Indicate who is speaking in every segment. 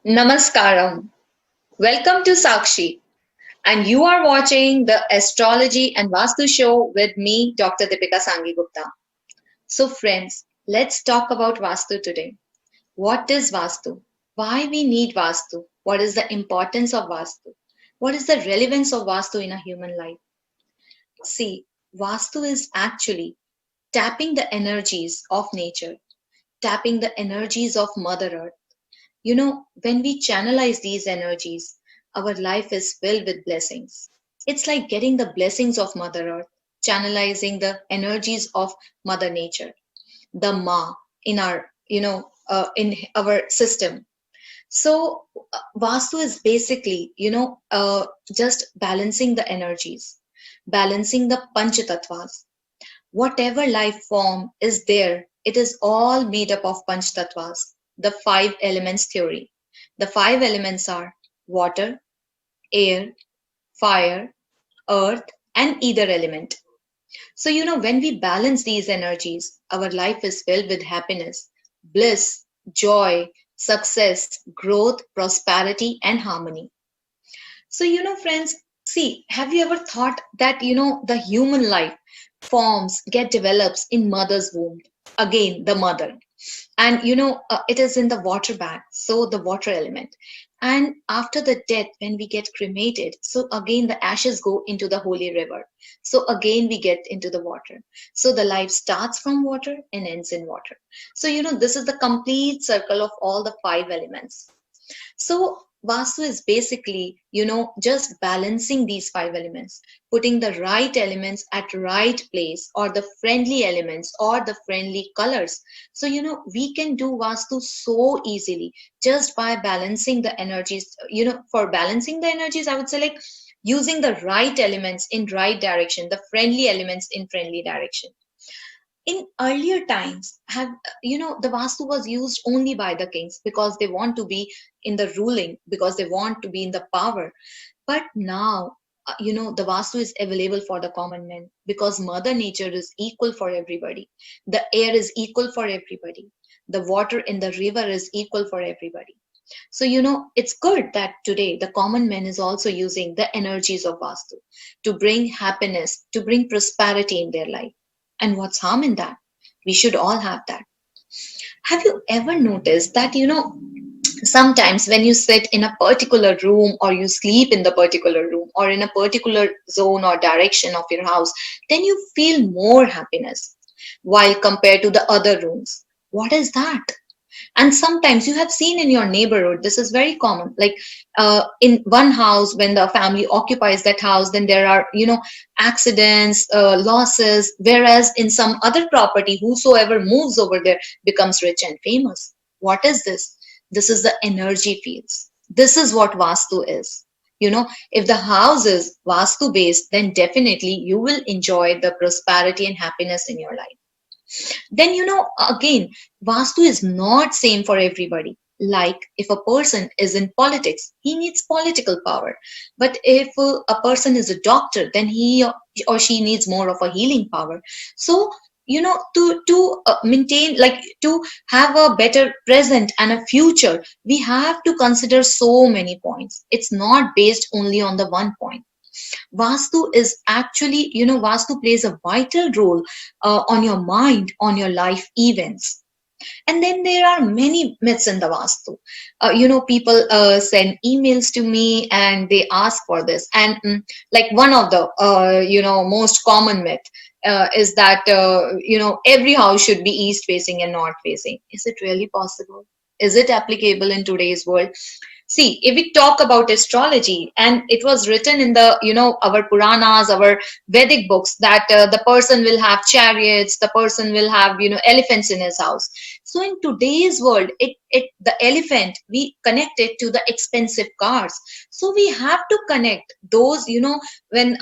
Speaker 1: Namaskaram. Welcome to Sakshi. And you are watching the Astrology and Vastu show with me, Dr. Deepika Sangi Gupta. So, friends, let's talk about Vastu today. What is Vastu? Why we need Vastu? What is the importance of Vastu? What is the relevance of Vastu in a human life? See, Vastu is actually tapping the energies of nature, tapping the energies of Mother Earth. When we channelize these energies, our life is filled with blessings. It's like getting the blessings of Mother Earth, channelizing the energies of Mother Nature, the Ma in our system. So, Vastu is basically, just balancing the energies, balancing the Panchatatvas. Whatever life form is there, it is all made up of Panchtattvas, the five elements theory. The five elements are water, air, fire, earth, and either element. So, when we balance these energies, our life is filled with happiness, bliss, joy, success, growth, prosperity, and harmony. So, friends, see, have you ever thought that, the human life forms, get develops in mother's womb? Again, the mother. And, it is in the water bag, so the water element. And after the death, when we get cremated, so again the ashes go into the holy river. So again we get into the water. So the life starts from water and ends in water. So, this is the complete circle of all the five elements. So Vastu is basically, just balancing these five elements, putting the right elements at right place or the friendly elements or the friendly colors. So, we can do Vastu so easily just by balancing the energies. For balancing the energies, I would say like using the right elements in right direction, the friendly elements in friendly direction. In earlier times, the Vastu was used only by the kings because they want to be in the ruling, because they want to be in the power. But now, the Vastu is available for the common man because Mother Nature is equal for everybody. The air is equal for everybody. The water in the river is equal for everybody. So, it's good that today the common man is also using the energies of Vastu to bring happiness, to bring prosperity in their life. And what's harm in that? We should all have that. Have you ever noticed that, sometimes when you sit in a particular room or you sleep in the particular room or in a particular zone or direction of your house, then you feel more happiness while compared to the other rooms? What is that? And sometimes you have seen in your neighborhood, this is very common, like in one house, when the family occupies that house, then there are, accidents, losses, whereas in some other property, whosoever moves over there becomes rich and famous. What is this? This is the energy fields. This is what Vastu is. If the house is Vastu based, then definitely you will enjoy the prosperity and happiness in your life. Then, again, Vastu is not same for everybody. Like if a person is in politics, he needs political power. But if a person is a doctor, then he or she needs more of a healing power. So, to maintain, like to have a better present and a future, we have to consider so many points. It's not based only on the one point. Vastu is actually, Vastu plays a vital role on your mind, on your life events. And then there are many myths in the Vastu. People send emails to me and they ask for this. And like one of the, most common myth is that, every house should be east facing and north facing. Is it really possible? Is it applicable in today's world? See, if we talk about astrology, and it was written in the, our Puranas, our Vedic books, that the person will have chariots, the person will have, elephants in his house. So in today's world, the elephant, we connect it to the expensive cars. So we have to connect those, when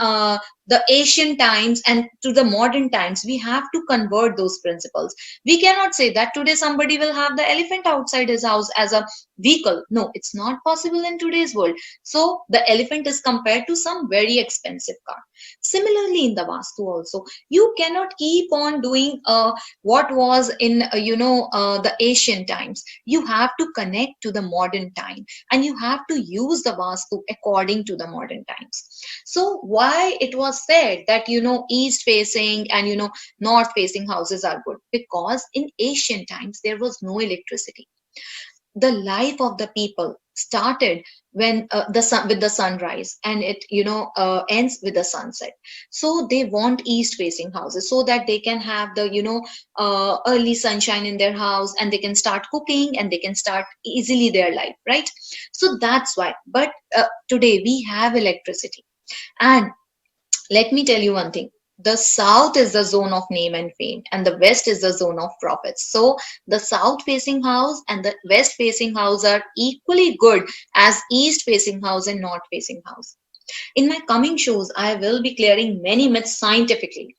Speaker 1: the ancient times and to the modern times, we have to convert those principles. We cannot say that today somebody will have the elephant outside his house as a vehicle. No, it's not possible in today's world. So the elephant is compared to some very expensive car. Similarly, in the Vastu also, you cannot keep on doing what was in the ancient times. You you have to connect to the modern time, and you have to use the vastu according to the modern times. So why it was said that, east facing and, north facing houses are good? Because in ancient times there was no electricity. The life of the people started when the sun with the sunrise, and it, ends with the sunset. So they want east facing houses so that they can have the, early sunshine in their house, and they can start cooking, and they can start easily their life, right? So that's why. But today we have electricity. And let me tell you one thing. The south is the zone of name and fame, and the west is the zone of profits. So, the south facing house and the west facing house are equally good as east facing house and north facing house. In my coming shows, I will be clearing many myths scientifically.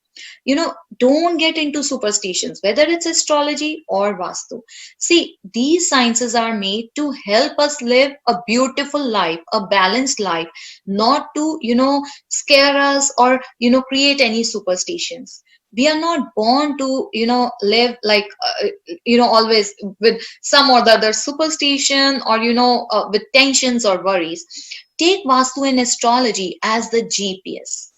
Speaker 1: Don't get into superstitions, whether it's astrology or Vastu. See, these sciences are made to help us live a beautiful life, a balanced life, not to, scare us or, create any superstitions. We are not born to, live like, always with some or the other superstition, or, with tensions or worries. Take Vastu and astrology as the GPS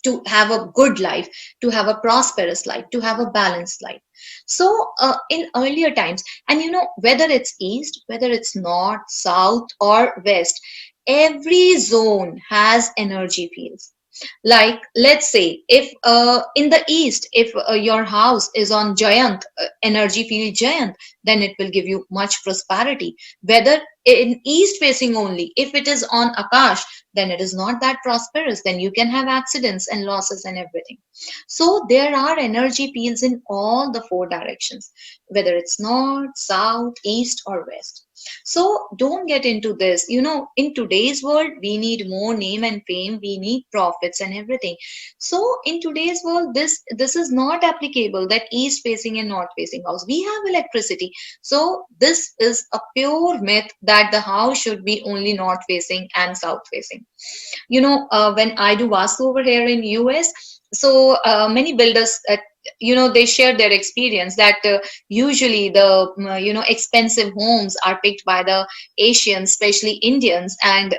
Speaker 1: to have a good life, to have a prosperous life, to have a balanced life. So, in earlier times, and whether it's east, whether it's north, south, or west, every zone has energy fields. Like, let's say, if in the east, if your house is on giant, energy field giant, then it will give you much prosperity. Whether in east facing only, if it is on Akash, then it is not that prosperous. Then you can have accidents and losses and everything. So there are energy fields in all the four directions, whether it's north, south, east, or west. So don't get into this. In today's world, we need more name and fame. We need profits and everything. So in today's world, this is not applicable, that east facing and north facing house. We have electricity. So this is a pure myth that the house should be only north facing and south facing. When I do Vastu over here in US, so many builders, they share their experience that usually the, expensive homes are picked by the Asians, especially Indians. And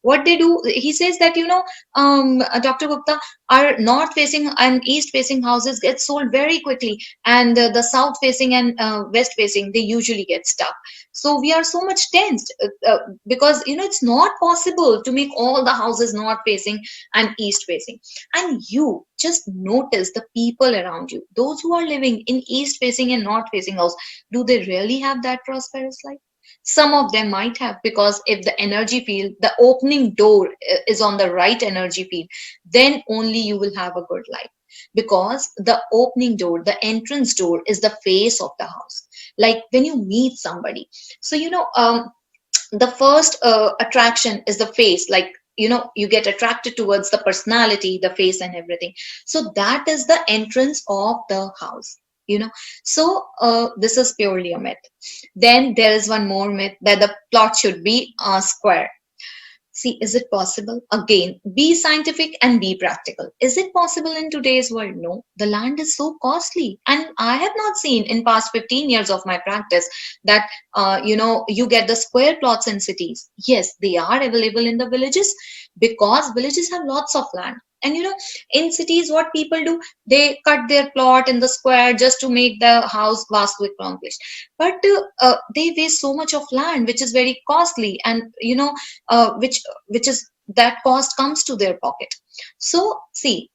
Speaker 1: what they do, he says that, Dr. Gupta, our north facing and east facing houses get sold very quickly, and the south facing and west facing, they usually get stuck. So we are so much tensed, because it's not possible to make all the houses north facing and east facing. And you just notice the people around you, those who are living in east facing and north facing house. Do they really have that prosperous life? Some of them might have, because if the energy field, the opening door is on the right energy field, then only you will have a good life. Because the opening door, the entrance door, is the face of the house. Like when you meet somebody, so the first attraction is the face. Like, you get attracted towards the personality, the face, and everything. So that is the entrance of the house. So this is purely a myth. Then there is one more myth, that the plot should be square. See, is it possible? Again, be scientific and be practical. Is it possible in today's world? No. The land is so costly. And I have not seen in past 15 years of my practice that, you get the square plots in cities. Yes, they are available in the villages, because villages have lots of land. And in cities, what people do, they cut their plot in the square just to make the house vastu accomplished. But they waste so much of land, which is very costly, and which is, that cost comes to their pocket. So see,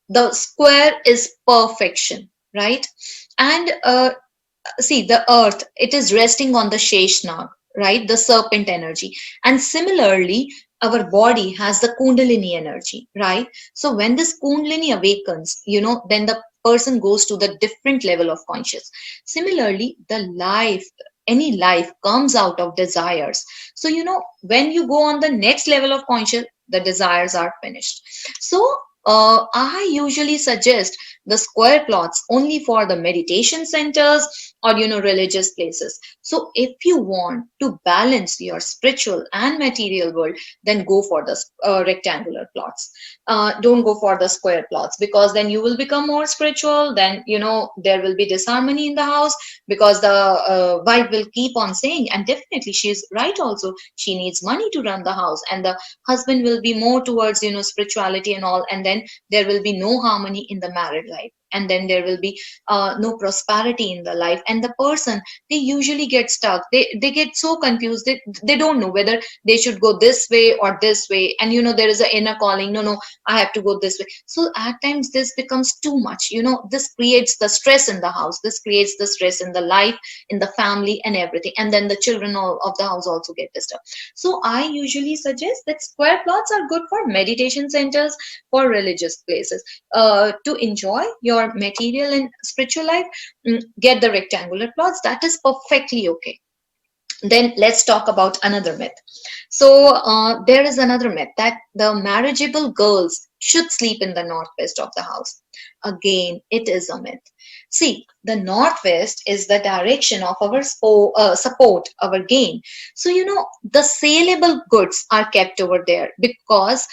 Speaker 1: the square is perfection, right? And see, the earth, it is resting on the Sheshnag, right, the serpent energy. And similarly, our body has the kundalini energy, right? So when this kundalini awakens, then the person goes to the different level of conscious. Similarly, the life, any life comes out of desires. So when you go on the next level of conscious, the desires are finished. So I usually suggest the square plots only for the meditation centers or religious places. So if you want to balance your spiritual and material world, then go for the rectangular plots. Don't go for the square plots, because then you will become more spiritual. Then there will be disharmony in the house, because the wife will keep on saying, and definitely she is right also, she needs money to run the house, and the husband will be more towards spirituality and all, and then there will be no harmony in the married life, and then there will be no prosperity in the life, and the person, they usually get stuck, they get so confused, they don't know whether they should go this way or this way, and there is an inner calling, no, no, I have to go this way. So at times this becomes too much, this creates the stress in the house, this creates the stress in the life, in the family and everything, and then the children of the house also get disturbed. So I usually suggest that square plots are good for meditation centers, for religious places. To enjoy your material and spiritual life, get the rectangular plots. That is perfectly okay. Then let's talk about another myth. So there is another myth that the marriageable girls should sleep in the northwest of the house. Again, it is a myth. See, the northwest is the direction of our support, our gain. So the saleable goods are kept over there, because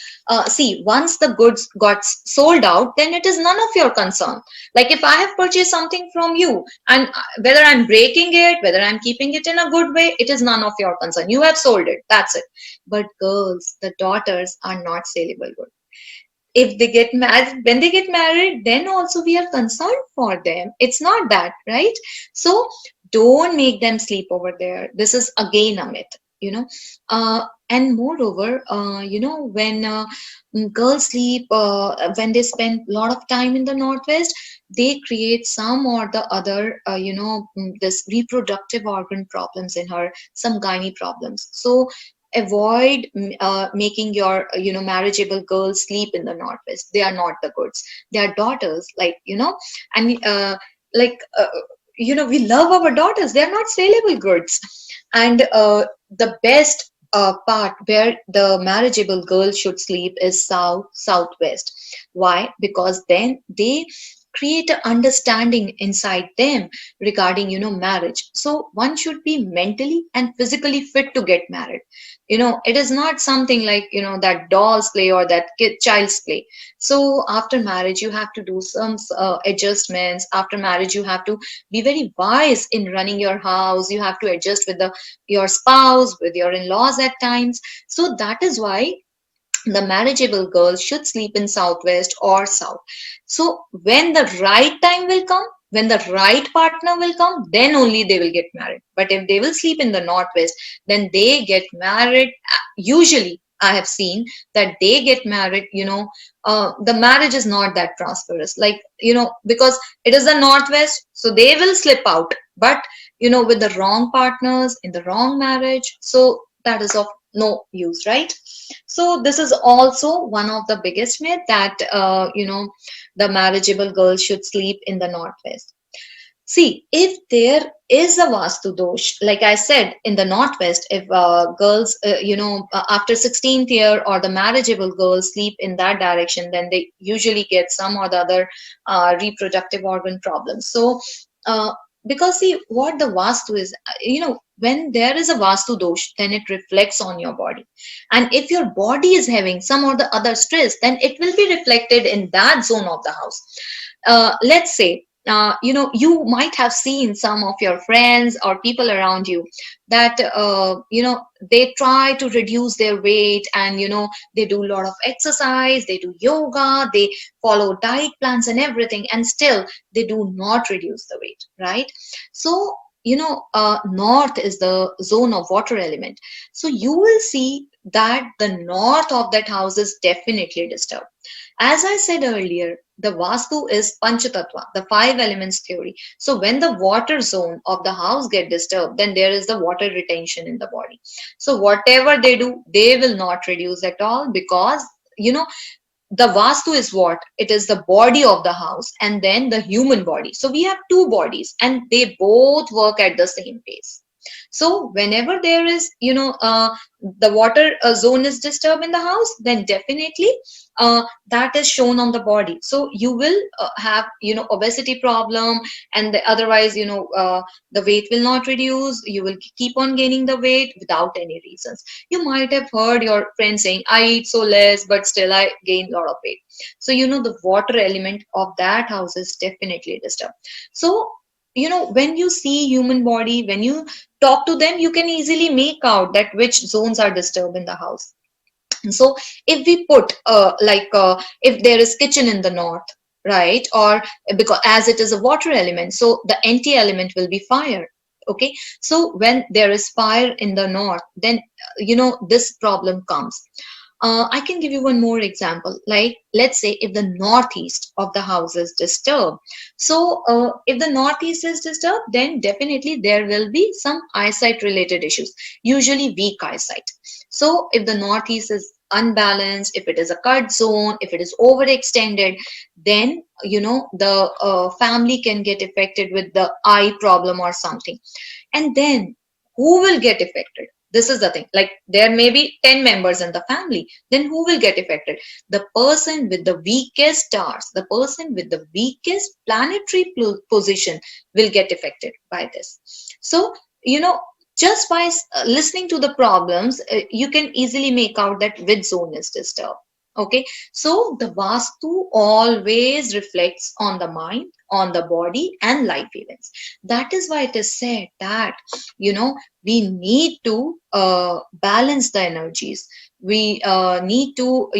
Speaker 1: see, once the goods got sold out, then it is none of your concern. Like if I have purchased something from you, and whether I'm breaking it, whether I'm keeping it in a good way, it is none of your concern. You have sold it, that's it. But girls, the daughters are not saleable goods. If they get married, when they get married, then also we are concerned for them. It's not that, right? So don't make them sleep over there. This is again a myth, you know. And moreover, when girls sleep, when they spend a lot of time in the northwest, they create some or the other, this reproductive organ problems in her, some gynae problems. So avoid making your marriageable girls sleep in the northwest. They are not the goods. They are daughters, like and like we love our daughters. They are not saleable goods. And the best part where the marriageable girl should sleep is southwest. Why? Because then they create an understanding inside them regarding marriage. So one should be mentally and physically fit to get married. It is not something like that doll's play or that child's play. So after marriage you have to do some adjustments. After marriage you have to be very wise in running your house. You have to adjust with your spouse, with your in-laws at times. So that is why the marriageable girls should sleep in southwest or south. So when the right time will come, when the right partner will come, then only they will get married. But if they will sleep in the northwest, then they get married. Usually I have seen that they get married, the marriage is not that prosperous, like because it is the northwest, so they will slip out. But with the wrong partners in the wrong marriage, so that is of no use, right? So this is also one of the biggest myth, that the marriageable girl should sleep in the northwest. See, if there is a Vastu dosh, like I said, in the Northwest, if girls, after 16th year or the marriageable girls sleep in that direction, then they usually get some or the other reproductive organ problems. So, because see, what the Vastu is, when there is a Vastu dosh, then it reflects on your body. And if your body is having some or the other stress, then it will be reflected in that zone of the house. Let's say, you might have seen some of your friends or people around you that they try to reduce their weight, and they do a lot of exercise, they do yoga, they follow diet plans and everything, and still they do not reduce the weight, right? So north is the zone of water element. So you will see that the north of that house is definitely disturbed. As I said earlier, the Vastu is Panchatattva, the five elements theory. So when the water zone of the house get disturbed, then there is the water retention in the body. So whatever they do, they will not reduce at all, because the Vastu is what? It is the body of the house and then the human body. So we have two bodies and they both work at the same pace. So whenever there is, the water zone is disturbed in the house, then definitely that is shown on the body. So you will have, obesity problem, and otherwise, the weight will not reduce. You will keep on gaining the weight without any reasons. You might have heard your friend saying, I eat so less, but still I gain a lot of weight. So, the water element of that house is definitely disturbed. So, when you see human body, when you talk to them, you can easily make out that which zones are disturbed in the house. So if we put if there is kitchen in the north, right, or because as it is a water element, so the anti element will be fire. Okay, so when there is fire in the north, then this problem comes. I can give you one more example. Like, let's say if the northeast of the house is disturbed. So, if the northeast is disturbed, then definitely there will be some eyesight related issues, usually weak eyesight. So, if the northeast is unbalanced, if it is a cut zone, if it is overextended, then the family can get affected with the eye problem or something. And then who will get affected? This is the thing. Like, there may be 10 members in the family. Then who will get affected? The person with the weakest stars, the person with the weakest planetary position will get affected by this. So, just by listening to the problems, you can easily make out that which zone is disturbed. Okay, so the Vastu always reflects on the mind, on the body, and life events. That is why it is said that, we need to balance the energies. We need to,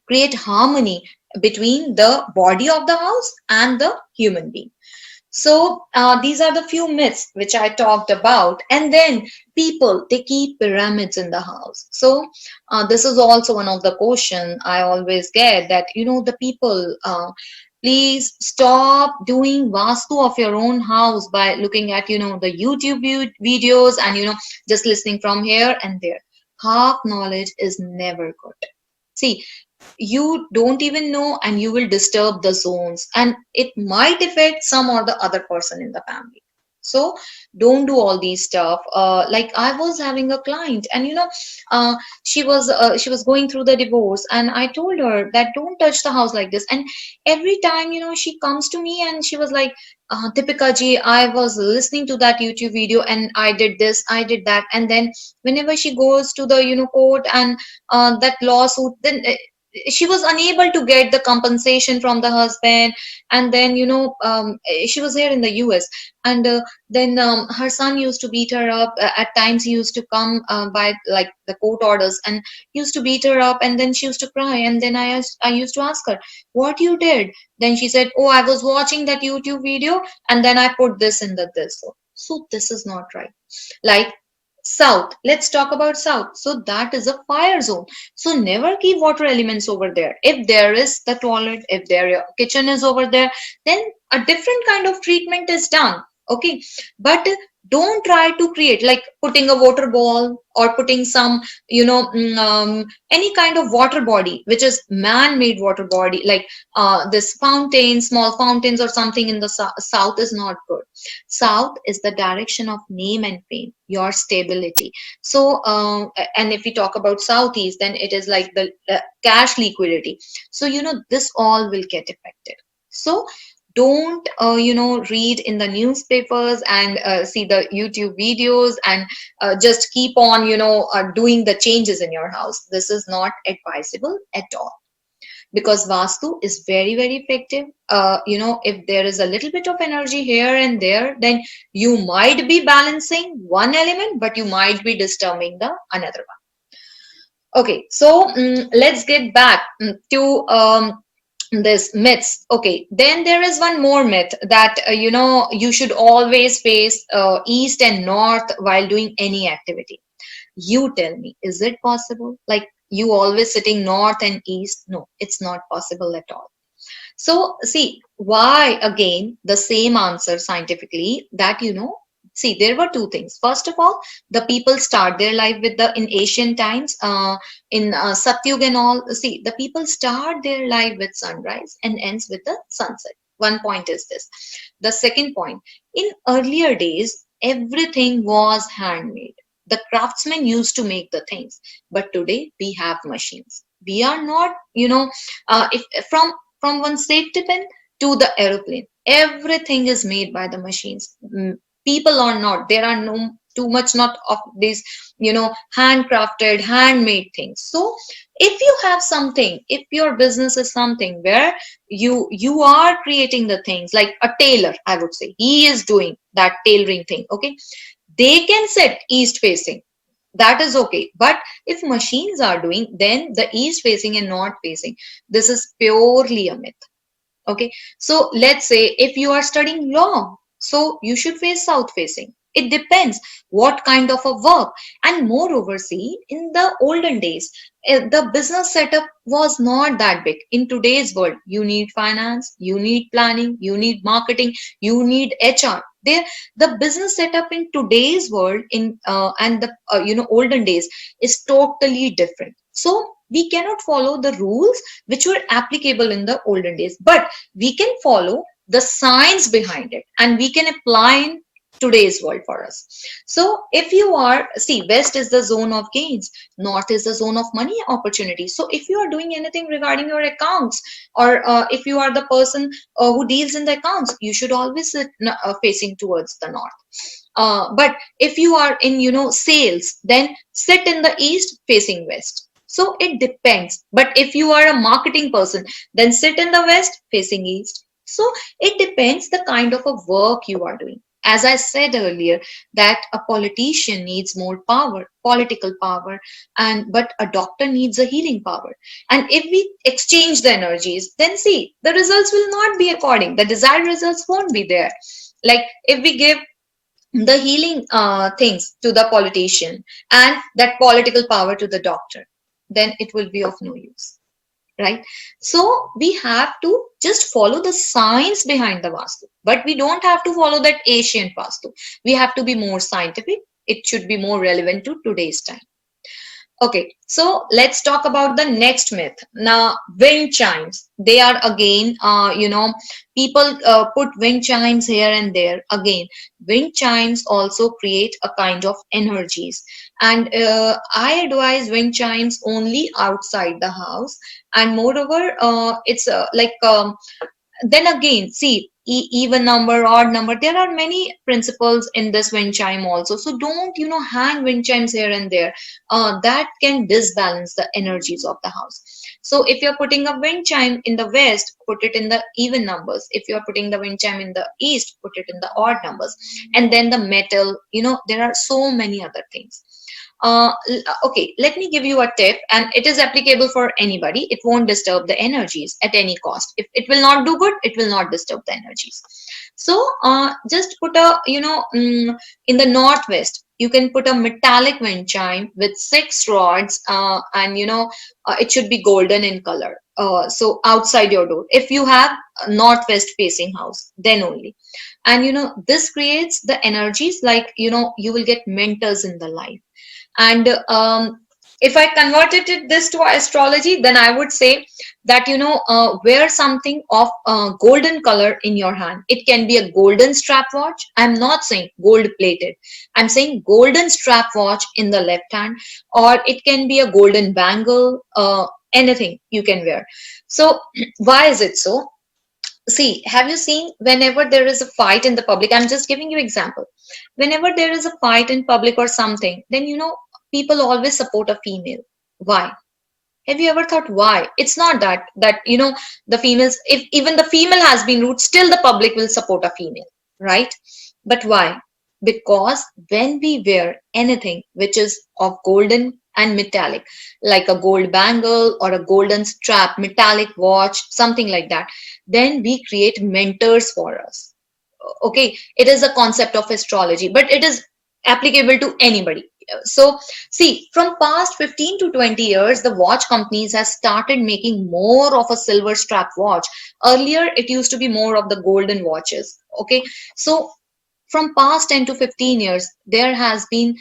Speaker 1: create harmony between the body of the house and the human being. So these are the few myths which I talked about. And then people, they keep pyramids in the house. So this is also one of the question I always get, that, the people, please stop doing vastu of your own house by looking at, the YouTube videos, and, just listening from here and there. Half knowledge is never good. See, you don't even know, and you will disturb the zones, and it might affect some or the other person in the family. So don't do all these stuff. Like, I was having a client, and uh, she was going through the divorce, and I told her that don't touch the house like this. And every time, she comes to me and she was like, Deepika ji, I was listening to that YouTube video and I did this, I did that. And then whenever she goes to the court, and that lawsuit, then she was unable to get the compensation from the husband. And then she was here in the US. And then her son used to beat her up. At times he used to come by like the court orders, and used to beat her up, and then she used to cry. And then I used to ask her, what you did? Then she said, oh, I was watching that YouTube video, and then I put this in the this. So this is not right. Like, south, let's talk about south. So that is a fire zone. So never keep water elements over there. If there is the toilet, if your kitchen is over there, then a different kind of treatment is done. Okay, but don't try to create, like putting a water ball, or putting some, any kind of water body which is man-made water body, like this fountain, small fountains or something in the south is not good. South is the direction of name and fame, your stability. So, and if we talk about southeast, then it is like the cash liquidity. So, this all will get affected. So, don't read in the newspapers and see the YouTube videos, and just keep on doing the changes in your house. This is not advisable at all, because vastu is very, very effective. If there is a little bit of energy here and there, then you might be balancing one element, but you might be disturbing the another one. Okay, so let's get back to this myths. Okay, then there is one more myth, that you should always face east and north while doing any activity. You tell me, is it possible? Like, you always sitting north and east? No, it's not possible at all. So, see, why again the same answer scientifically, that see, there were two things. First of all, the people start their life with the, in ancient times, in Satyug and all. See, the people start their life with sunrise and ends with the sunset. One point is this. The second point, in earlier days, everything was handmade. The craftsmen used to make the things, but today we have machines. We are not, if from one safety pin to the aeroplane, everything is made by the machines. People are not. There are no too much not of these, handcrafted, handmade things. So if you have something, if your business is something where you are creating the things, like a tailor, I would say, he is doing that tailoring thing, okay, they can sit east facing, that is okay. But if machines are doing, then the east facing and north facing, this is purely a myth. Okay, so let's say if you are studying law, so you should face south facing. It depends what kind of a work. And moreover, see, in the olden days, the business setup was not that big. In today's world, you need finance, you need planning, you need marketing, you need HR. There, the business setup in today's world in and the olden days is totally different. So we cannot follow the rules which were applicable in the olden days, but we can follow the science behind it and we can apply in today's world for us. So if you are, see, west is the zone of gains, north is the zone of money opportunity. So if you are doing anything regarding your accounts, or if you are the person who deals in the accounts, you should always sit facing towards the north. But if you are in sales, then sit in the east facing west. So it depends. But if you are a marketing person, then sit in the west facing east. So it depends the kind of a work you are doing. As I said earlier, that a politician needs more power, political power, and but a doctor needs a healing power. And if we exchange the energies, then see, the results will not be according. The desired results won't be there. Like if we give the healing things to the politician and that political power to the doctor, then it will be of no use, right? So we have to just follow the science behind the vastu, but we don't have to follow that ancient vastu. We have to be more scientific. It should be more relevant to today's time. Okay, so let's talk about the next myth. Now, wind chimes. They are again, people put wind chimes here and there. Again, wind chimes also create a kind of energies. And I advise wind chimes only outside the house. And moreover, it's like then again, see, even number, odd number, there are many principles in this wind chime also. So don't, hang wind chimes here and there. That can disbalance the energies of the house. So if you're putting a wind chime in the west, put it in the even numbers. If you're putting the wind chime in the east, put it in the odd numbers. And then the metal, there are so many other things. Okay, let me give you a tip, and it is applicable for anybody. It won't disturb the energies at any cost. If it will not do good, it will not disturb the energies. So just put a, in the northwest, you can put a metallic wind chime with 6 rods, and it should be golden in color. So outside your door, if you have a northwest facing house, then only. And this creates the energies, like you will get mentors in the life. And if I converted this to astrology, then I would say that wear something of golden color in your hand. It can be a golden strap watch. I'm not saying gold plated. I'm saying golden strap watch in the left hand, or it can be a golden bangle. Anything you can wear. So why is it so? See, have you seen whenever there is a fight in the public? I'm just giving you example. Whenever there is a fight in public or something, then people always support a female. Why? Have you ever thought why? It's not that the females, if even the female has been rude, still the public will support a female, right? But why? Because when we wear anything which is of golden and metallic, like a gold bangle or a golden strap, metallic watch, something like that, then we create mentors for us. Okay, it is a concept of astrology, but it is applicable to anybody. So see, from past 15 to 20 years, the watch companies have started making more of a silver strap watch. Earlier it used to be more of the golden watches. Okay, so from past 10 to 15 years, there has been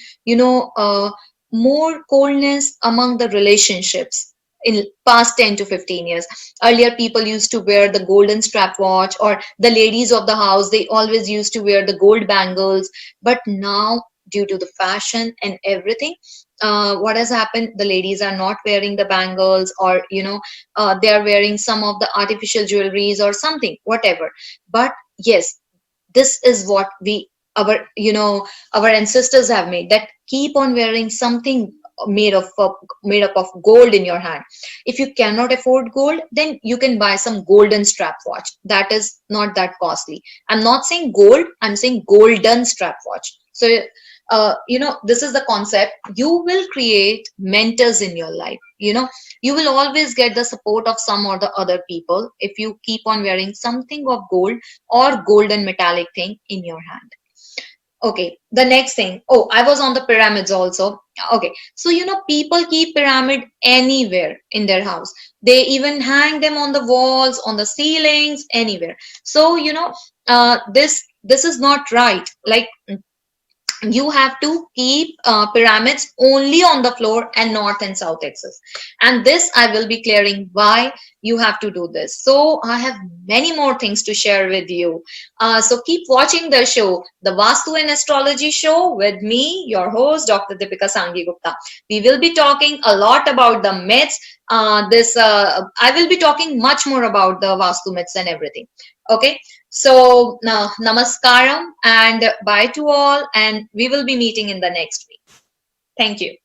Speaker 1: more coldness among the relationships. in past 10 to 15 years. Earlier people used to wear the golden strap watch, or the ladies of the house, they always used to wear the gold bangles. But now, due to the fashion and everything, what has happened, the ladies are not wearing the bangles, or they are wearing some of the artificial jewelries or something, whatever. But yes, this is what we, our ancestors have made, that keep on wearing something made of made up of gold in your hand. If you cannot afford gold, then you can buy some golden strap watch, that is not that costly. I'm not saying gold, I'm saying golden strap watch. So this is the concept. You will create mentors in your life. You will always get the support of some or the other people if you keep on wearing something of gold or golden metallic thing in your hand. Okay, the next thing. Oh, I was on the pyramids also. Okay, so people keep pyramid anywhere in their house. They even hang them on the walls, on the ceilings, anywhere. So this is not right. Like, you have to keep pyramids only on the floor and north and south axis. And this I will be clearing why you have to do this. So I have many more things to share with you. So keep watching the show, the Vastu and Astrology Show, with me, your host, Dr. Deepika Sanghi Gupta. We will be talking a lot about the myths. This I will be talking much more about the Vastu myths and everything. Okay, so now, namaskaram and bye to all, and we will be meeting in the next week. Thank you.